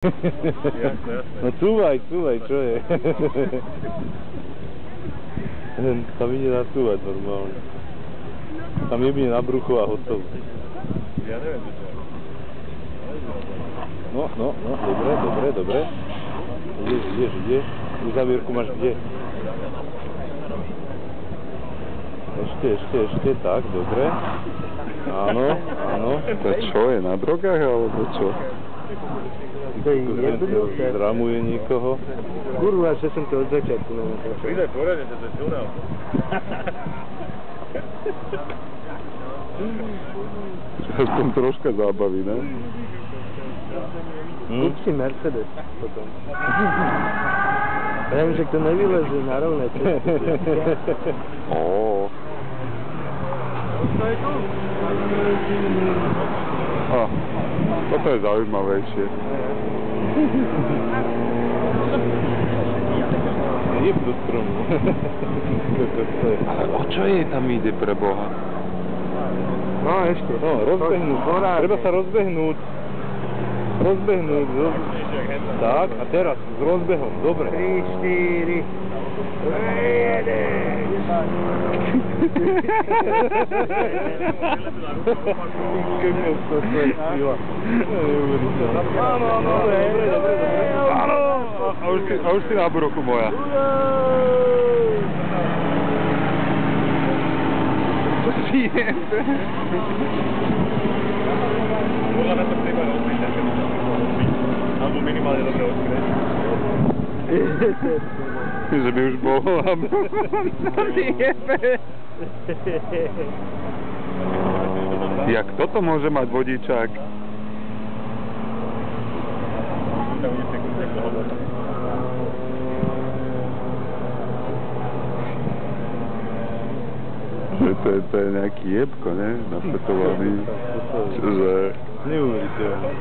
Jasne, jasne. No cúvaj, čo je? Tam ide nacúvať normálne. Tam jebne na brucho a hotovo. Ja neviem, čo to je. No, dobre. Ideš. Uzavierku máš kde? Ešte, tak, dobre. Áno. To čo je, na drogách alebo čo? To je jednoduché. Zramuje niekoho. Kurva, že som to od začiatku nemohol. Pridaj poradne, že to je silná. Aspoň troška zábavy, ne? Kúp si Mercedes potom. Viem, že to nevyleze na rovné cesty. Toto je zaujímavejšie. Je do stromu. Ale o čo jej tam ide pre Boha? No ešte. No, rozbehnúť. Treba sa rozbehnúť. Tak, a teraz s rozbehom, dobre. 3, 4. A už si na bruchu moja. Čo si je? Podľa mňa to treba rozbiť, alebo minimálne dobre odkryť. Že by už bola. Jak toto môže mať vodičák? To je nejaký jebko, ne? Napetovaný. Čože... Neuveriteľné.